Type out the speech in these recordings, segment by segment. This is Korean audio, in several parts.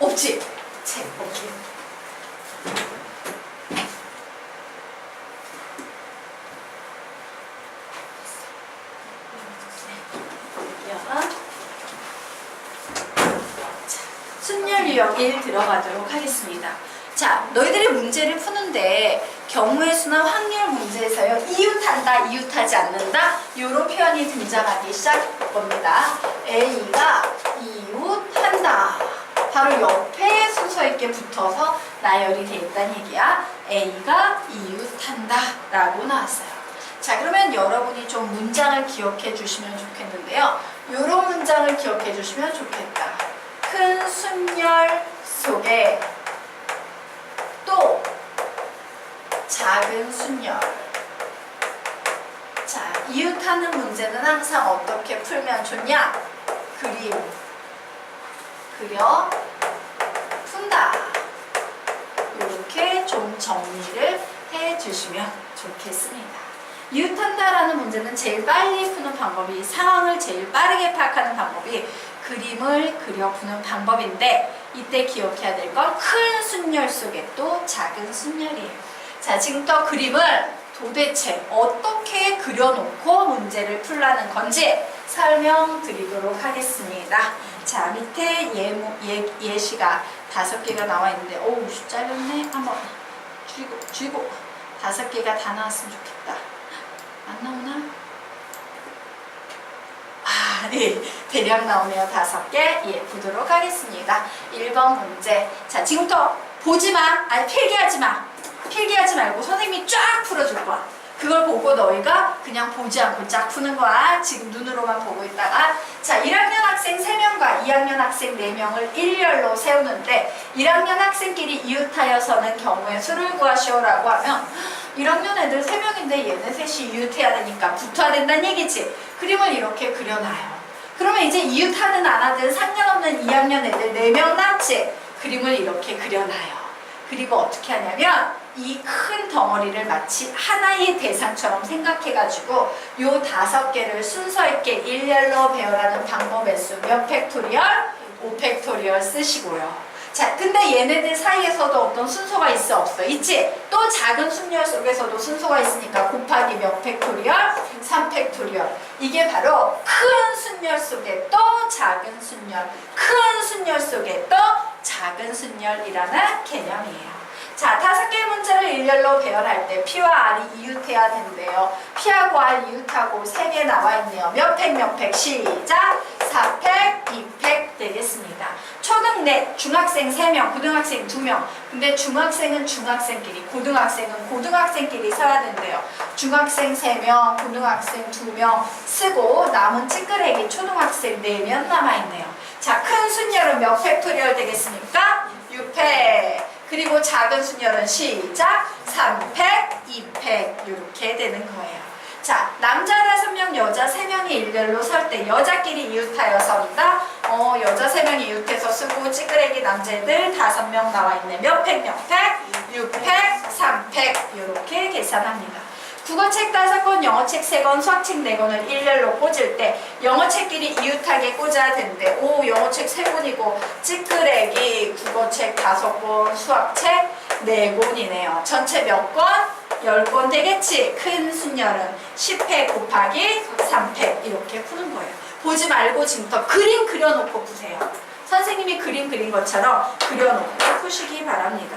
없지? 책 없지? 순열 유형 1 들어가도록 하겠습니다. 자, 너희들이 문제를 푸는데 경우의 수나 확률 문제에서요, 이웃한다, 이웃하지 않는다 이런 표현이 등장하기 시작할 겁니다. A가 이웃한다. 바로 옆에 순서 있게 붙어서 나열이 되어 있다는 얘기야. A가 이웃한다 라고 나왔어요. 자, 그러면 여러분이 좀 문장을 기억해 주시면 좋겠는데요. 이런 문장을 기억해 주시면 좋겠다. 큰 순열 속에 또 작은 순열. 자, 이웃하는 문제는 항상 어떻게 풀면 좋냐? 그림 그려 푼다. 이렇게 좀 정리를 해 주시면 좋겠습니다. 이웃한다라는 문제는 제일 빨리 푸는 방법이, 상황을 제일 빠르게 파악하는 방법이 그림을 그려 푸는 방법인데, 이때 기억해야 될 건 큰 순열 속에 또 작은 순열이에요. 자, 지금부터 그림을 도대체 어떻게 그려놓고 문제를 풀라는 건지 설명드리도록 하겠습니다. 자, 밑에 예시가 5개가 나와 있는데, 오우, 짧았네. 한번 쥐고 5개가 다 나왔으면 좋겠다. 안 나오나? 아, 네. 대략 나오네요. 5개. 예, 보도록 하겠습니다. 1번 문제. 자, 지금부터 보지 마. 아니, 필기하지 마. 필기하지 말고 선생님이 쫙 풀어줄 거야. 그걸 보고 너희가 그냥 보지 않고 쫙 푸는 거야. 지금 눈으로만 보고 있다가. 자, 1학년 학생 3명과 2학년 학생 4명을 일렬로 세우는데 1학년 학생끼리 이웃하여서는 경우의 수를 구하시오라고 하면 1학년 애들 3명인데 얘네 셋이 이웃해야 되니까 붙어야 된다는 얘기지. 그림을 이렇게 그려놔요. 그러면 이제 이웃하는 안 하든 상관없는 2학년 애들 4명 남지. 그림을 이렇게 그려놔요. 그리고 어떻게 하냐면 이 큰 덩어리를 마치 하나의 대상처럼 생각해가지고 요 5개를 순서 있게 일렬로 배열하는 방법의 수 몇 팩토리얼? 5팩토리얼 쓰시고요. 자, 근데 얘네들 사이에서도 어떤 순서가 있어? 없어? 있지? 또 작은 순열 속에서도 순서가 있으니까 곱하기 몇 팩토리얼? 3팩토리얼. 이게 바로 큰 순열 속에 또 작은 순열, 큰 순열 속에 또 작은 순열이라는 개념이에요. 자, 5개의 문제를 일렬로 배열할 때 P와 R이 이웃해야 된대요. P하고 R 이웃하고 3개 나와 있네요. 몇 팩, 몇 팩? 시작! 4팩, 2팩 되겠습니다. 초등 넷, 중학생 3명, 고등학생 2명. 근데 중학생은 중학생끼리, 고등학생은 고등학생끼리 써야 된대요. 중학생 3명, 고등학생 2명 쓰고 남은 찌끄레기 초등학생 4명 남아있네요. 자, 큰 순열은 몇 팩토리얼 되겠습니까? 6팩. 그리고 작은 순열은 시작! 3팩, 2팩 이렇게 되는 거예요. 자, 남자 5명, 여자 3명이 일렬로 설 때 여자끼리 이웃하여 선다. 여자 3명이 이웃해서 쓰고 찌끄레기 남자애들 5명 나와 있네. 몇 팩, 몇 팩? 6팩, 3팩 이렇게 계산합니다. 국어책 5권, 영어책 3권, 수학책 4권을 일렬로 꽂을 때 영어책끼리 이웃하게 꽂아야 되는데, 오, 영어책 3권이고 찌끄레기 국어책 5권, 수학책 4권이네요. 전체 몇 권? 10권 되겠지? 큰 순열은 10팩 곱하기 3팩 이렇게 푸는 거예요. 보지 말고 지금부터 그림 그려놓고 푸세요. 선생님이 그림 그린 것처럼 그려놓고 푸시기 바랍니다.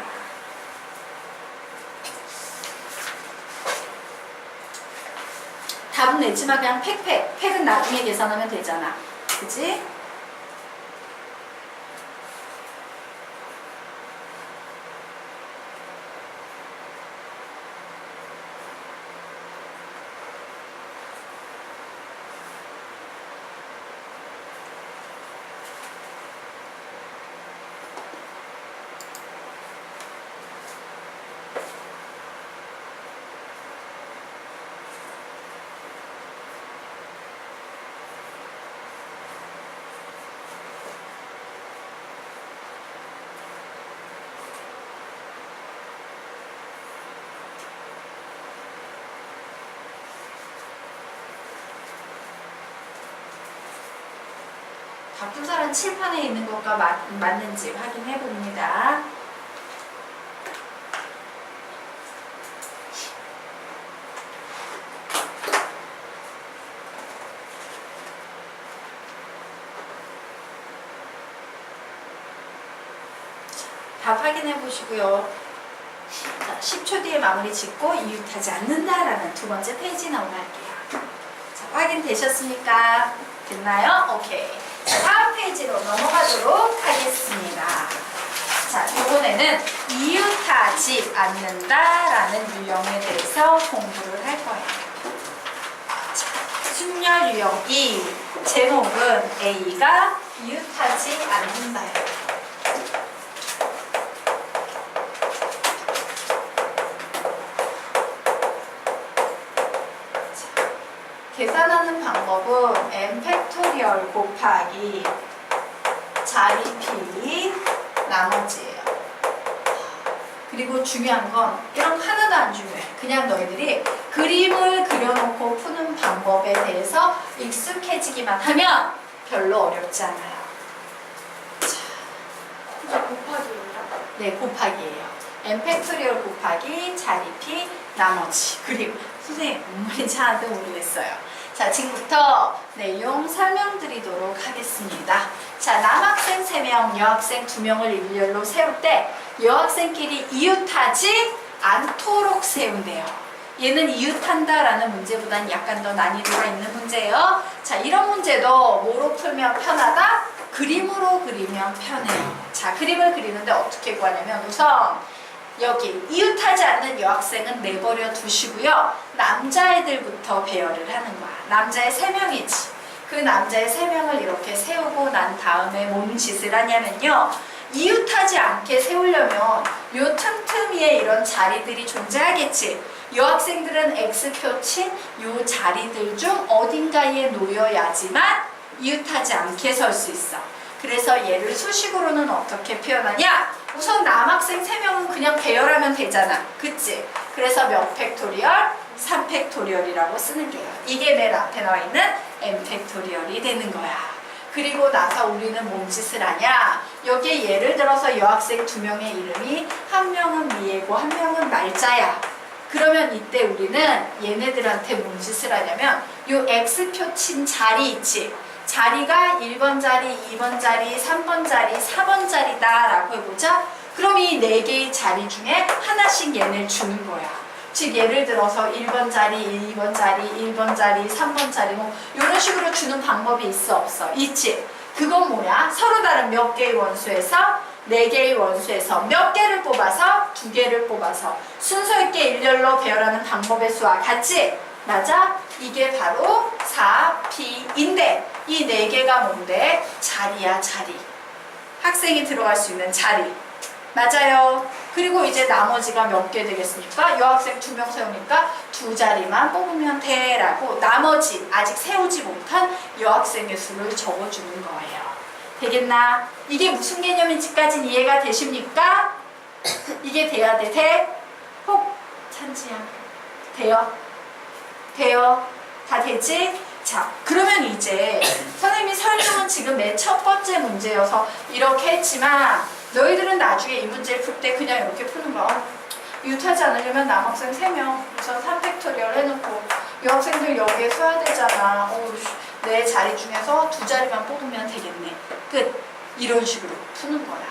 답은 냈지만 그냥 팩은 나중에 계산하면 되잖아. 그치? 답분사란 칠판에 있는 것과 맞는지 확인해 봅니다. 답 확인해 보시고요. 자, 10초 뒤에 마무리 짓고 이웃하지 않는다라는 두 번째 페이지 넘어갈게요. 자, 확인되셨습니까? 됐나요? 오케이. 자, 다음 페이지로 넘어가도록 하겠습니다. 자, 이번에는 이웃하지 않는다라는 유형에 대해서 공부를 할 거예요. 자, 순열 유형 2 제목은 A가 이웃하지 않는다예요. 계산하는 방법은 n 팩토리얼 곱하기 자리 p 나머지예요. 그리고 중요한 건 이런 거 하나도 안 중요해. 그냥 너희들이 그림을 그려놓고 푸는 방법에 대해서 익숙해지기만 하면 별로 어렵지 않아요. 이제 곱하기예요. 네, 곱하기예요. n 팩토리얼 곱하기 자리 p 나머지. 그리고 선생님 뭔 말인지 하나도 모르겠어요. 자, 지금부터 내용 설명드리도록 하겠습니다. 자, 남학생 3명, 여학생 2명을 일렬로 세울 때 여학생끼리 이웃하지 않도록 세운대요. 얘는 이웃한다라는 문제보다는 약간 더 난이도가 있는 문제예요. 자, 이런 문제도 뭐로 풀면 편하다? 그림으로 그리면 편해요. 자, 그림을 그리는데 어떻게 구하냐면 우선 여기 이웃하지 않는 여학생은 내버려 두시고요. 남자애들부터 배열을 하는 거야. 남자애 3명이지. 그 남자애 3명을 이렇게 세우고 난 다음에 뭔 짓을 하냐면요. 이웃하지 않게 세우려면 요 틈틈이에 이런 자리들이 존재하겠지. 여학생들은 X표 친 요 자리들 중 어딘가에 놓여야지만 이웃하지 않게 설 수 있어. 그래서 얘를 수식으로는 어떻게 표현하냐? 우선 남학생 3명은 그냥 배열하면 되잖아. 그치? 그래서 몇 팩토리얼? 3팩토리얼이라고 쓰는 게요. 이게 맨 앞에 나와 있는 n 팩토리얼이 되는 거야. 그리고 나서 우리는 뭔 짓을 하냐? 여기에 예를 들어서 여학생 2명의 이름이 한 명은 미애고 한 명은 말자야. 그러면 이때 우리는 얘네들한테 뭔 짓을 하냐면 요 X표 친 자리 있지? 자리가 1번 자리, 2번 자리, 3번 자리, 4번 자리다 라고 해보자. 그럼 이 4개의 자리 중에 하나씩 얘를 주는 거야. 즉 예를 들어서 1번 자리, 2번 자리, 1번 자리, 3번 자리 뭐 이런 식으로 주는 방법이 있어 없어? 있지. 그건 뭐야? 서로 다른 몇 개의 원수에서 4개의 원수에서 몇 개를 뽑아서 2개를 뽑아서 순서 있게 일렬로 배열하는 방법의 수와 같지? 맞아? 이게 바로 4P인데 이 4개가 뭔데? 자리야, 자리. 학생이 들어갈 수 있는 자리. 맞아요. 그리고 이제 나머지가 몇 개 되겠습니까? 여학생 2명 세우니까 2자리만 뽑으면 돼 라고 나머지 아직 세우지 못한 여학생의 수를 적어주는 거예요. 되겠나? 이게 무슨 개념인지까지 이해가 되십니까? 이게 돼야 돼. 돼? 혹? 찬지야. 돼요? 돼요? 다 되지? 자, 그러면 이제 선생님이 설명은 지금 맨 첫 번째 문제여서 이렇게 했지만 너희들은 나중에 이 문제를 풀 때 그냥 이렇게 푸는 거야. 이웃하지 않으려면 남학생 3명 우선 3팩토리얼 해놓고 여학생들 여기에 서야 되잖아. 내 자리 중에서 2자리만 뽑으면 되겠네. 끝. 이런 식으로 푸는 거야.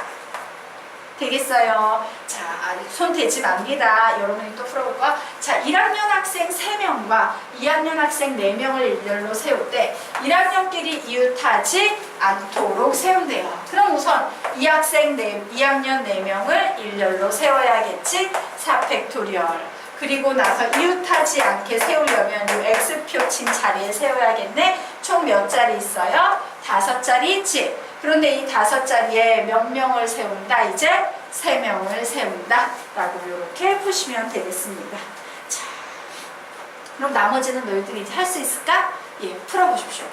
되겠어요? 자, 손 대지 맙니다. 여러분이 또 풀어볼 거야. 자, 1학년 학생 3명과 2학년 학생 4명을 일렬로 세울 때 1학년끼리 이웃하지 않도록 세운대요. 그럼 우선 2학년 4명을 일렬로 세워야겠지? 4팩토리얼. 그리고 나서 이웃하지 않게 세우려면 이 X표 친 자리에 세워야겠네? 총 몇 자리 있어요? 5자리 있지? 그런데 이 5자리에 몇 명을 세운다? 이제 3명을 세운다 라고 이렇게 푸시면 되겠습니다. 자, 그럼 나머지는 너희들이 이제 할 수 있을까? 예, 풀어보십시오.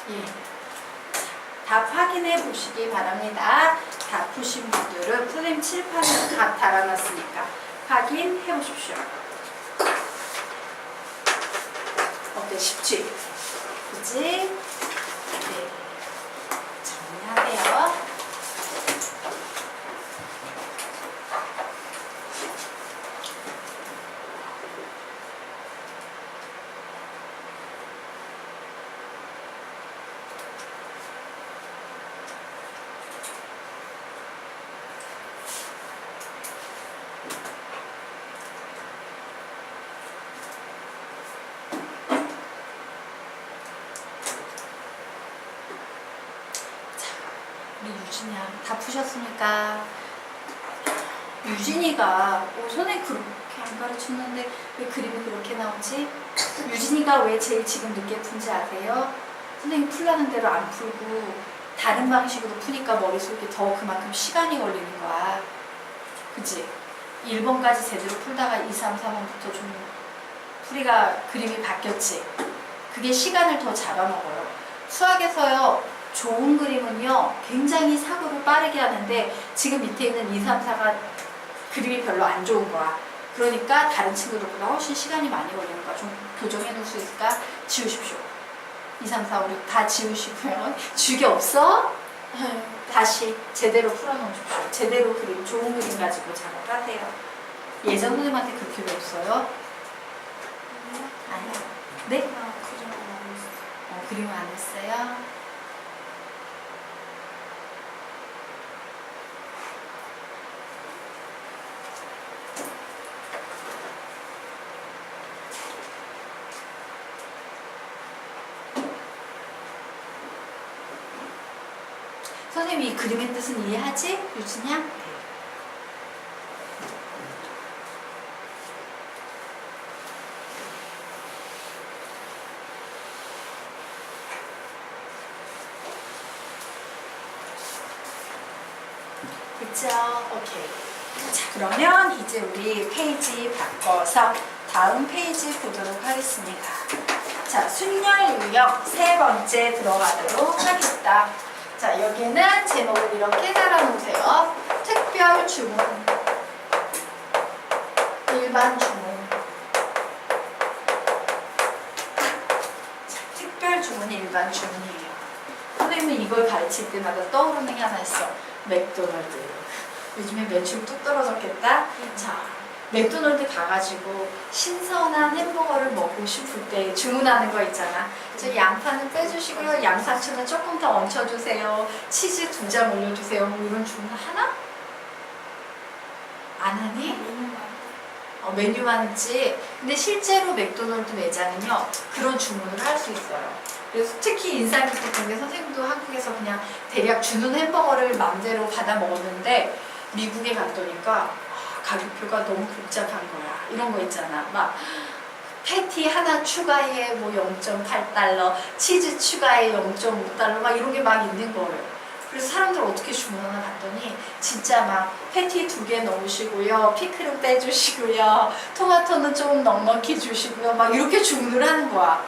예. 답 확인해 보시기 바랍니다. 다 푸신 분들은 선생님 칠판에 다 달아놨으니까 확인해 보십시오. 어때? 쉽지? 그치? 네. 정리하세요. 우리 유진이야 다 푸셨으니까 유진이가 선생님 그렇게 안 가르쳤는데 왜 그림이 그렇게 나오지? 유진이가 왜 제일 지금 늦게 푼지 아세요? 선생님 풀라는 대로 안 풀고 다른 방식으로 푸니까 머릿속에 더 그만큼 시간이 걸리는 거야. 그치? 1번까지 제대로 풀다가 2, 3, 4번부터 좀 풀이가 그림이 바뀌었지? 그게 시간을 더 잡아먹어요. 수학에서요 좋은 그림은요 굉장히 사고를 빠르게 하는데 지금 밑에 있는 2, 3, 4가 그림이 별로 안 좋은 거야. 그러니까 다른 친구들보다 훨씬 시간이 많이 걸리는 거야. 좀 교정해 놓을 수 있을까? 지우십시오. 2, 3, 4 우리 다 지우시고요. 지우개 없어? 다시 제대로 풀어놓으십시오. 제대로 그림, 좋은 그림 가지고 작업을 하세요. 예전 선생님한테 그렇게 배웠어요? 아니요. 네? 그림을 안 했어요? 선생님이 이 그림의 뜻은 이해하지? 유진이야? 네. 그쵸? 오케이. 자, 그러면 이제 우리 페이지 바꿔서 다음 페이지 보도록 하겠습니다. 자, 순열 유형 세 번째 들어가도록 하겠다. 자, 여기는 제목을 이렇게 달아놓으세요. 특별 주문, 일반 주문. 자, 특별 주문, 일반 주문이에요. 선생님은 이걸 가르칠 때마다 떠오르는 게 하나 있어. 맥도날드. 요즘에 매출 뚝 떨어졌겠다. 자, 맥도날드 가가지고 신선한 햄버거를 먹고 싶을 때 주문하는 거 있잖아. 저 양파는 빼주시고요. 양상추는 조금 더 얹혀주세요. 치즈 2장 올려주세요. 뭐 이런 주문 하나? 안 하니? 메뉴만 있지. 근데 실제로 맥도날드 매장은요 그런 주문을 할 수 있어요. 그래서 특히 인상 깊었던 게 선생님도 한국에서 그냥 대략 주는 햄버거를 마음대로 받아 먹었는데 미국에 갔더니까 가격표가 너무 복잡한 거야. 이런 거 있잖아. 막 패티 하나 추가에 뭐 0.8달러, 치즈 추가에 0.5달러 막 이런 게 막 있는 거예요. 그래서 사람들 어떻게 주문하나 봤더니 진짜 막 패티 2개 넣으시고요, 피클은 빼주시고요, 토마토는 좀 넉넉히 주시고요, 막 이렇게 주문을 하는 거야.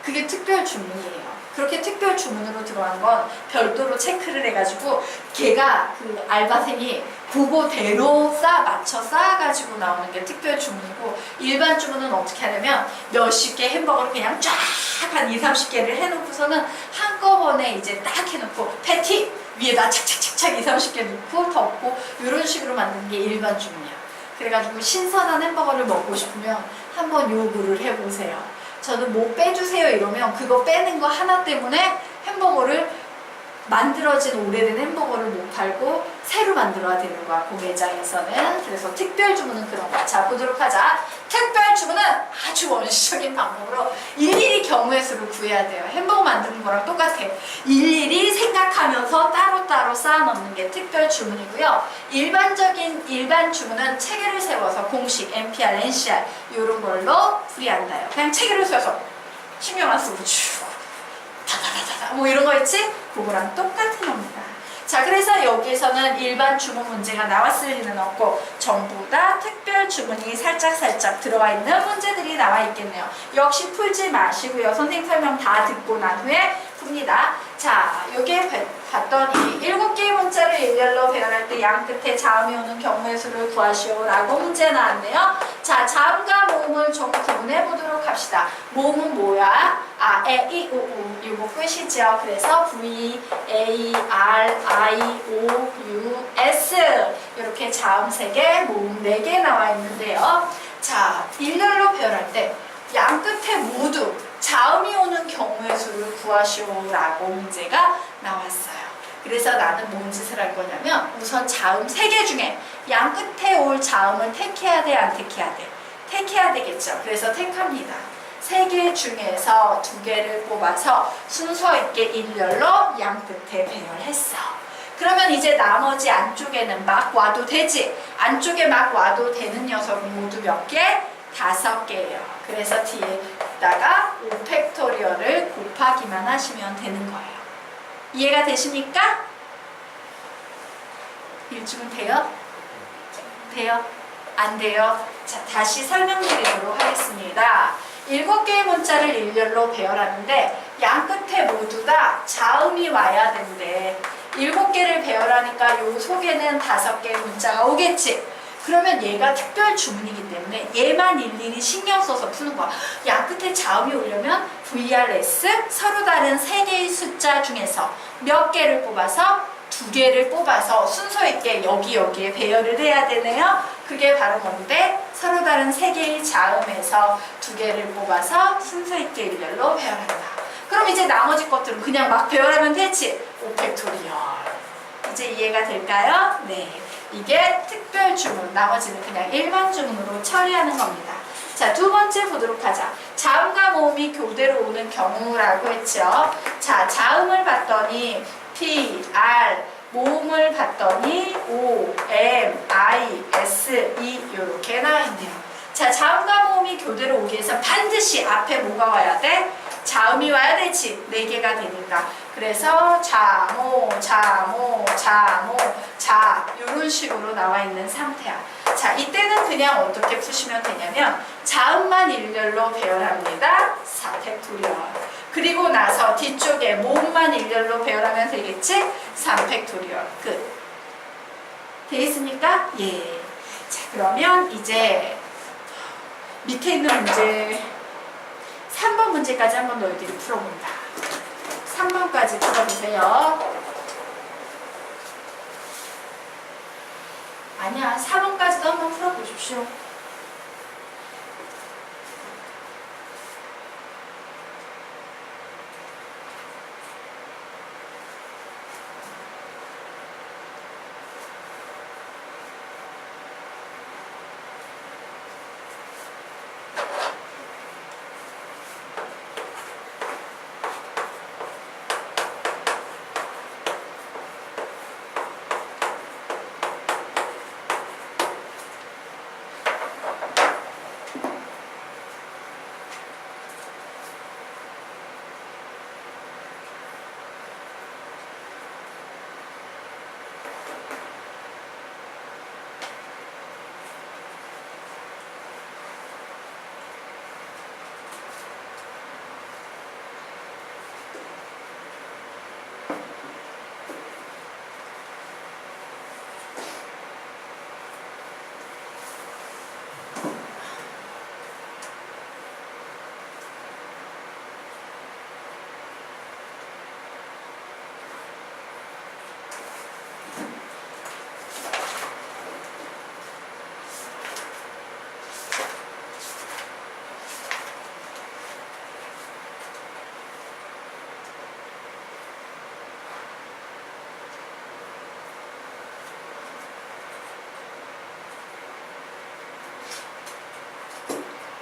그게 특별 주문이에요. 그렇게 특별 주문으로 들어간 건 별도로 체크를 해가지고 걔가 그 알바생이 그거대로 맞춰 쌓아가지고 나오는 게 특별 주문이고, 일반 주문은 어떻게 하냐면 몇십 개 햄버거를 그냥 쫙 한 2, 30개를 해놓고서는 한꺼번에 이제 딱 해놓고 패티 위에다 착착착착 2, 30개 넣고 덮고 이런 식으로 만드는 게 일반 주문이야. 그래가지고 신선한 햄버거를 먹고 싶으면 한번 요구를 해보세요. 저는 뭐 빼주세요 이러면 그거 빼는 거 하나 때문에 햄버거를 만들어진 오래된 햄버거를 못 팔고 새로 만들어야 되는 거야, 그 매장에서는. 그래서 특별 주문은 그런 거야. 자, 보도록 하자. 특별 주문은 아주 원시적인 방법으로 일일이 경우의 수를 구해야 돼요. 햄버거 만드는 거랑 똑같아. 일일이 생각하면서 따로따로 쌓아 넣는 게 특별 주문이고요. 일반 주문은 체계를 세워서 공식, MPR, NCR 이런 걸로 풀이한다요. 그냥 체계를 세워서 신경 안 쓰고 쭉 다다다다다 뭐 이런 거 있지? 그거랑 똑같은 겁니다. 자, 그래서 여기에서는 일반 주문 문제가 나왔을 리는 없고 전부 다 특별 주문이 살짝살짝 들어와 있는 문제들이 나와 있겠네요. 역시 풀지 마시고요. 선생님 설명 다 듣고 난 후에 풉니다. 자, 여기에 봤더니 7개의 문자를 일렬로 배열할 때 양 끝에 자음이 오는 경우의 수를 구하시오 라고 문제 나왔네요. 자, 자음과 모음을 좀 구분해 보도록 합시다. 모음은 뭐야? 아, 에, 이, 우, 우. 이거 끝이죠. 그래서 V, A, R, I, O, U, S 이렇게 자음 3개, 모음 4개 나와 있는데요. 자, 일렬로 배열할 때 양 끝에 모두 자음이 오는 경우의 수를 구하시오라고 문제가 나왔어요. 그래서 나는 뭔 짓을 할 거냐면 우선 자음 3개 중에 양 끝에 올 자음을 택해야 돼, 안 택해야 돼? 택해야 되겠죠. 그래서 택합니다. 3개 중에서 2개를 뽑아서 순서 있게 일렬로 양 끝에 배열했어. 그러면 이제 나머지 안쪽에는 막 와도 되지? 안쪽에 막 와도 되는 녀석은 모두 몇 개? 5개예요. 그래서 뒤에다가 5팩토리얼을 곱하기만 하시면 되는 거예요. 이해가 되십니까? 일주면 돼요? 돼요? 안 돼요? 자, 다시 설명드리도록 하겠습니다. 7개의 문자를 일렬로 배열하는데 양 끝에 모두 다 자음이 와야 된대. 7개를 배열하니까 요 속에는 5개의 문자가 오겠지? 그러면 얘가 특별 주문이기 때문에 얘만 일일이 신경 써서 푸는 거야. 양 끝에 자음이 오려면 VRS 서로 다른 3개의 숫자 중에서 몇 개를 뽑아서 2개를 뽑아서 순서 있게 여기에 배열을 해야 되네요. 그게 바로 뭔데? 서로 다른 3개의 자음에서 2개를 뽑아서 순서 있게 일렬로 배열한다. 그럼 이제 나머지 것들은 그냥 막 배열하면 되지? 5팩토리얼. 이제 이해가 될까요? 네. 이게 특별 주문, 나머지는 그냥 일반 주문으로 처리하는 겁니다. 자, 2번째 보도록 하자. 자음과 모음이 교대로 오는 경우라고 했죠. 자, 자음을 봤더니 P, R, 모음을 봤더니 O, M, I, S, E 이렇게 나와 있네요. 자, 자음과 모음이 교대로 오기 위해서 반드시 앞에 뭐가 와야 돼? 자음이 와야 되지. 4개가 되니까. 그래서 자모, 자모, 자모, 자 이런 식으로 나와 있는 상태야. 자, 이때는 그냥 어떻게 푸시면 되냐면 자음만 일렬로 배열합니다. 4팩토리얼. 그리고 나서 뒤쪽에 모음만 일렬로 배열하면 되겠지? 3팩토리얼. 끝. 돼 있습니까? 예. 자, 그러면 이제 밑에 있는 문제 3번 문제까지 한번 너희들이 풀어본다. 3번까지 풀어보세요. 아니야, 4번까지도 한번 풀어보십시오.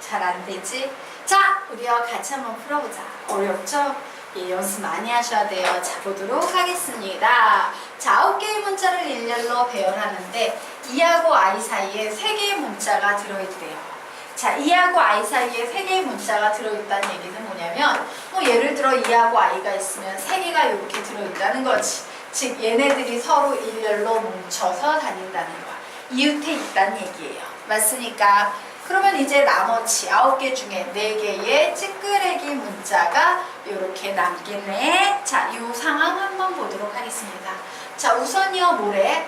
잘 안 되지? 자, 우리와 같이 한번 풀어보자. 어렵죠? 예, 연습 많이 하셔야 돼요. 자, 보도록 하겠습니다. 자, 9개의 문자를 일렬로 배열하는데 이하고 I 사이에 3개의 문자가 들어있대요. 자, 이하고 I 사이에 3개의 문자가 들어있다는 얘기는 뭐냐면 예를 들어 이하고 I가 있으면 3개가 이렇게 들어있다는 거지. 즉 얘네들이 서로 일렬로 뭉쳐서 다닌다는 거야. 이웃에 있다는 얘기예요. 맞습니까? 그러면 이제 나머지 9개 중에 4개의 찌끄레기 문자가 이렇게 남겠네. 자, 이 상황 한번 보도록 하겠습니다. 자, 우선요 뭐래?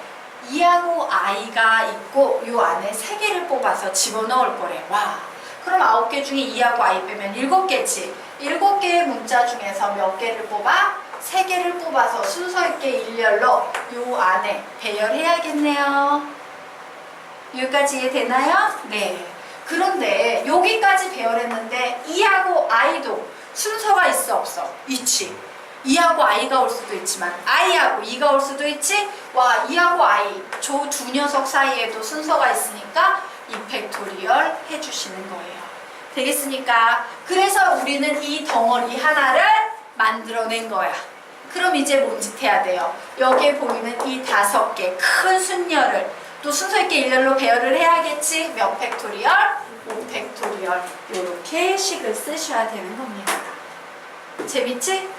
2하고 I가 있고 이 안에 3개를 뽑아서 집어넣을 거래. 와, 그럼 9개 중에 2하고 I 빼면 7개지. 7개의 문자 중에서 몇 개를 뽑아? 3개를 뽑아서 순서 있게 일렬로 이 안에 배열해야겠네요. 여기까지 이해되나요? 네. 그런데 여기까지 배열했는데 2하고 I도 순서가 있어 없어? 있지. 2하고 I가 올 수도 있지만 I하고 2가 올 수도 있지. 와, 2하고 I 저 두 녀석 사이에도 순서가 있으니까 2팩토리얼 해주시는 거예요. 되겠습니까? 그래서 우리는 이 덩어리 하나를 만들어낸 거야. 그럼 이제 뭔짓 해야 돼요? 여기에 보이는 이 5개 큰 순열을 또 순서 있게 일렬로 배열을 해야겠지. 몇 팩토리얼? 5팩토리얼. 이렇게 식을 쓰셔야 되는 겁니다. 재밌지?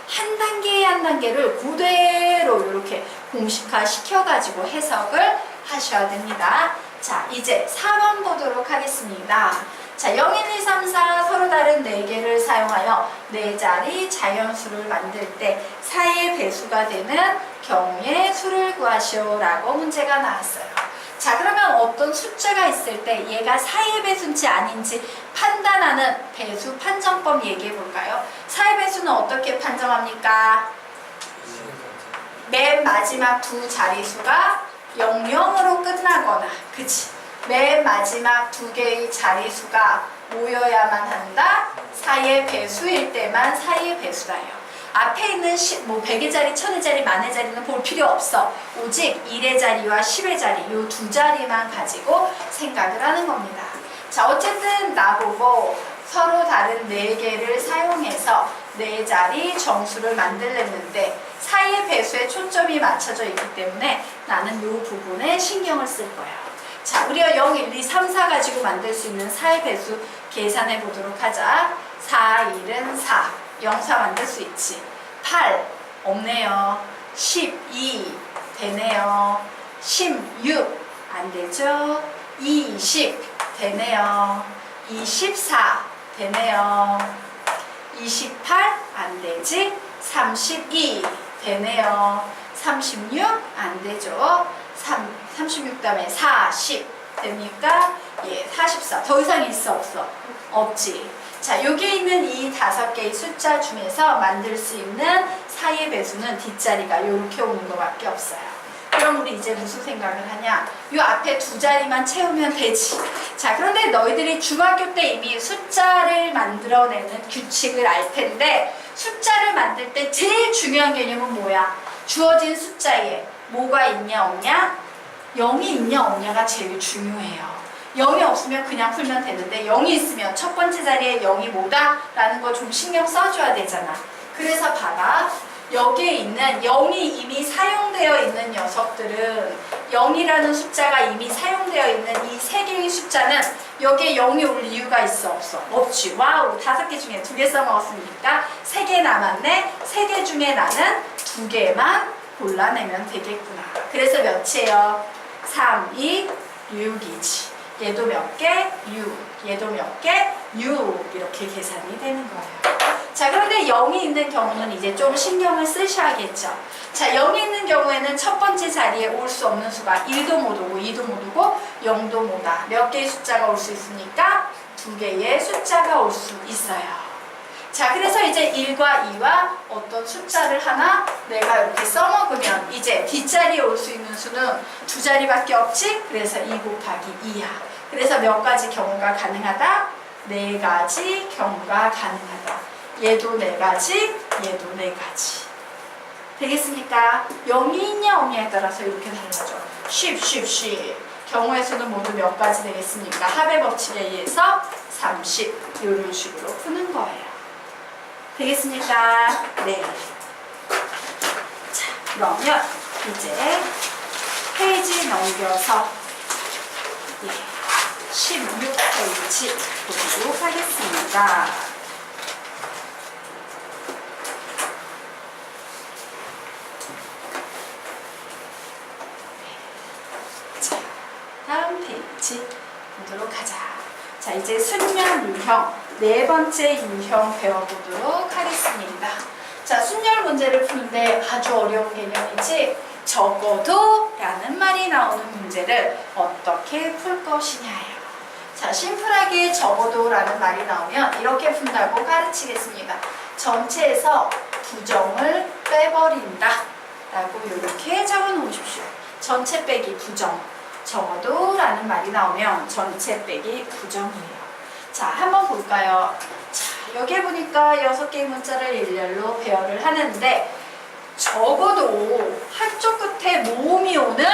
한 단계 한 단계를 그대로 이렇게 공식화 시켜가지고 해석을 하셔야 됩니다. 자, 이제 4번 보도록 하겠습니다. 자, 0, 1, 2, 3, 4 서로 다른 4개를 사용하여 4자리 자연수를 만들 때 사이의 배수가 되는 경우의 수를 구하시오 라고 문제가 나왔어요. 자, 그러면 어떤 숫자가 있을 때 얘가 사이의 배수인지 아닌지 판단하는 배수 판정법 얘기해 볼까요? 사이의 배수는 어떻게 판정합니까? 맨 마지막 두 자리수가 00으로 끝나거나, 그치? 맨 마지막 2개의 자리수가 모여야만 한다. 사이의 배수일 때만 사이의 배수다요. 앞에 있는 100의 자리, 1000의 자리, 10,000의 자리는 볼 필요 없어. 오직 1의 자리와 10의 자리, 이 두 자리만 가지고 생각을 하는 겁니다. 자, 어쨌든 나보고 서로 다른 4개를 사용해서 4자리 정수를 만들랬는데 사이의 배수에 초점이 맞춰져 있기 때문에 나는 이 부분에 신경을 쓸 거야. 자, 우리가 0, 1, 2, 3, 4 가지고 만들 수 있는 사이 배수 계산해 보도록 하자. 4, 1은 4. 0, 4 만들 수 있지. 8 없네요. 12 되네요. 16 안 되죠. 20 되네요. 24 되네요. 28 안 되지. 32 되네요. 36 안 되죠. 36 다음에 40 됩니까? 예, 44. 더 이상 있어 없어? 없지. 자, 여기에 있는 이 5개의 숫자 중에서 만들 수 있는 사이의 배수는 뒷자리가 이렇게 오는 것밖에 없어요. 그럼 우리 이제 무슨 생각을 하냐? 이 앞에 2자리만 채우면 되지. 자, 그런데 너희들이 중학교 때 이미 숫자를 만들어내는 규칙을 알 텐데 숫자를 만들 때 제일 중요한 개념은 뭐야? 주어진 숫자에 뭐가 있냐 없냐? 0이 있냐 없냐가 제일 중요해요. 0이 없으면 그냥 풀면 되는데 0이 있으면 첫 번째 자리에 0이 뭐다? 라는 거 좀 신경 써줘야 되잖아. 그래서 봐봐. 여기에 있는 0이 이미 사용되어 있는 녀석들은 0이라는 숫자가 이미 사용되어 있는 이 3개의 숫자는 여기에 0이 올 이유가 있어 없어? 없지. 와우, 5개 중에 2개 써먹었으니까 3개 남았네. 3개 중에 나는 2개만 골라내면 되겠구나. 그래서 몇이에요? 3, 2, 6이지. 얘도 몇 개? 6. 얘도 몇 개? 6. 이렇게 계산이 되는 거예요. 자, 그런데 0이 있는 경우는 이제 좀 신경을 쓰셔야겠죠. 자, 0이 있는 경우에는 첫 번째 자리에 올 수 없는 수가 1도 못 오고 2도 못 오고 0도 못 와. 몇 개의 숫자가 올 수 있습니까? 2개의 숫자가 올 수 있어요. 자, 그래서 이제 1과 2와 어떤 숫자를 하나 내가 이렇게 써먹으면 이제 뒷자리에 올 수 있는 수는 2자리밖에 없지? 그래서 2 곱하기 2야. 그래서 몇 가지 경우가 가능하다? 4가지 경우가 가능하다. 얘도 4가지, 얘도 4가지. 되겠습니까? 0이 있냐 없냐에 따라서 이렇게 달라져. 10. 경우의 수는 모두 몇 가지 되겠습니까? 합의 법칙에 의해서 30 이런 식으로 푸는 거예요. 되겠습니까? 네. 자, 그러면 이제 페이지 넘겨서 16페이지 보도록 하겠습니다. 자, 다음 페이지 보도록 하자. 자, 이제 순열 유형 네 번째 유형 배워보도록 하겠습니다. 자, 순열 문제를 푸는데 아주 어려운 개념이지 적어도 라는 말이 나오는 문제를 어떻게 풀 것이냐예요. 자, 심플하게 적어도 라는 말이 나오면 이렇게 푼다고 가르치겠습니다. 전체에서 부정을 빼버린다 라고 이렇게 적어 놓으십시오. 전체 빼기 부정. 적어도 라는 말이 나오면 전체 빼기 부정이에요. 자, 한번 볼까요? 자, 여기에 보니까 6개의 문자를 일렬로 배열을 하는데 적어도 한쪽 끝에 모음이 오는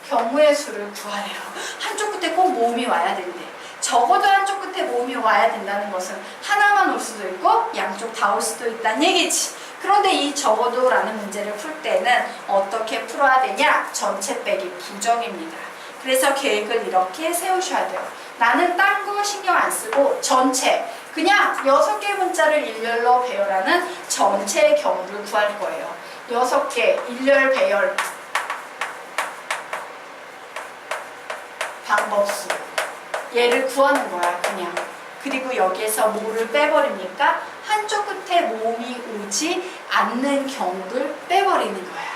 경우의 수를 구하래요. 한쪽 끝에 꼭 모음이 와야 된대. 적어도 한쪽 끝에 모음이 와야 된다는 것은 하나만 올 수도 있고 양쪽 다 올 수도 있다는 얘기지. 그런데 이 적어도 라는 문제를 풀 때는 어떻게 풀어야 되냐? 전체 빼기 부정입니다. 그래서 계획을 이렇게 세우셔야 돼요. 나는 딴 거 신경 안 쓰고 전체, 그냥 6개의 문자를 일렬로 배열하는 전체의 경우를 구할 거예요. 6개 일렬 배열 방법수 얘를 구하는 거야, 그냥. 그리고 여기에서 뭐를 빼버립니까? 한쪽 끝에 모음이 오지 않는 경우를 빼버리는 거야.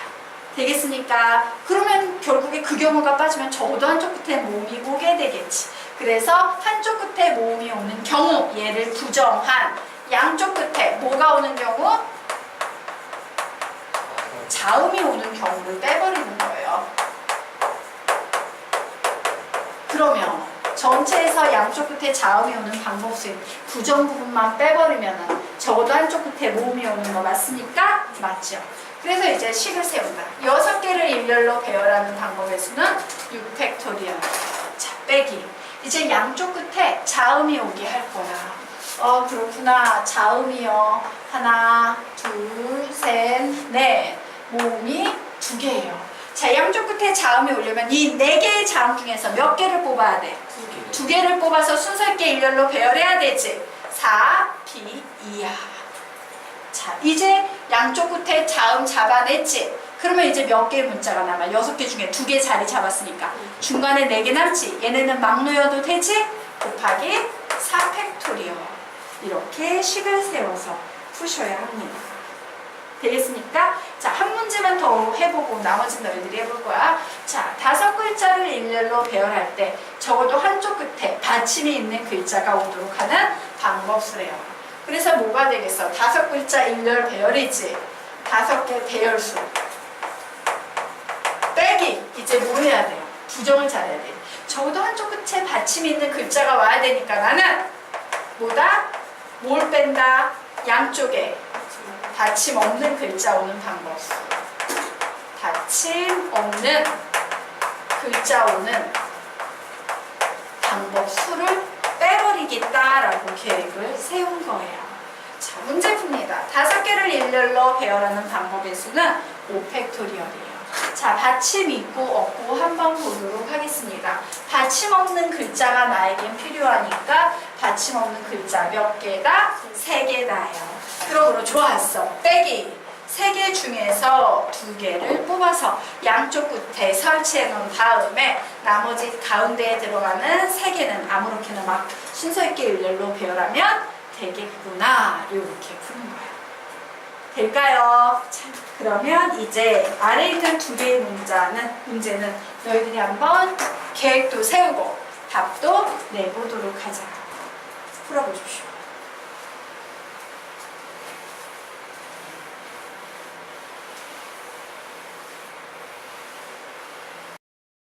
되겠습니까? 그러면 결국에 그 경우가 빠지면 적어도 한쪽 끝에 모음이 오게 되겠지. 그래서 한쪽 끝에 모음이 오는 경우, 얘를 부정한 양쪽 끝에 뭐가 오는 경우? 자음이 오는 경우를 빼버리는 거예요. 그러면 전체에서 양쪽 끝에 자음이 오는 방법수인 부정 부분만 빼버리면 적어도 한쪽 끝에 모음이 오는 거 맞습니까? 맞죠? 그래서 이제 식을 세운다. 6개를 일렬로 배열하는 방법의 수는 6팩토리얼. 자, 빼기. 이제 양쪽 끝에 자음이 오게 할 거야. 그렇구나. 자음이요. 하나, 둘, 셋, 넷. 모음이 2개예요. 자, 양쪽 끝에 자음이 오려면 이 4개의 자음 중에서 몇 개를 뽑아야 돼? 2개를 뽑아서 순서 있게 일렬로 배열해야 되지. 4, P, 2야. 자, 이제 양쪽 끝에 자음 잡아냈지? 그러면 이제 몇 개의 문자가 남아? 6개 중에 2개 자리 잡았으니까 중간에 4개 남지? 얘네는 막 놓여도 되지? 곱하기 4팩토리얼. 이렇게 식을 세워서 푸셔야 합니다. 되겠습니까? 자, 한 문제만 더 해보고 나머지는 너희들이 해볼 거야. 자, 5글자를 일렬로 배열할 때 적어도 한쪽 끝에 받침이 있는 글자가 오도록 하는 방법수래요. 그래서 뭐가 되겠어? 5글자 일렬 배열이지. 5개 배열수. 빼기. 이제 뭐 해야 돼요? 부정을 잘해야 돼. 적어도 한쪽 끝에 받침이 있는 글자가 와야 되니까 나는 뭐다? 뭘 뺀다? 양쪽에 받침 없는 글자 오는 방법수. 받침 없는 글자 오는 방법수를 빼버리겠다라고 계획을 세운 거예요. 자, 문제 풉니다. 5개를 일렬로 배열하는 방법의 수는 5팩토리얼이에요. 자, 받침 있고 없고 한번 보도록 하겠습니다. 받침 없는 글자가 나에겐 필요하니까 받침 없는 글자 몇 개다? 3개다요. 그러므로 좋았어. 빼기. 3개 중에서 2개를 뽑아서 양쪽 끝에 설치해 놓은 다음에 나머지 가운데에 들어가는 3개는 아무렇게나 막 순서 있게 일렬로 배열하면 되겠구나. 이렇게 푸는 거야. 될까요? 자, 그러면 이제 아래에 있는 2개의 문제는 너희들이 한번 계획도 세우고 답도 내보도록 하자. 풀어보십시오.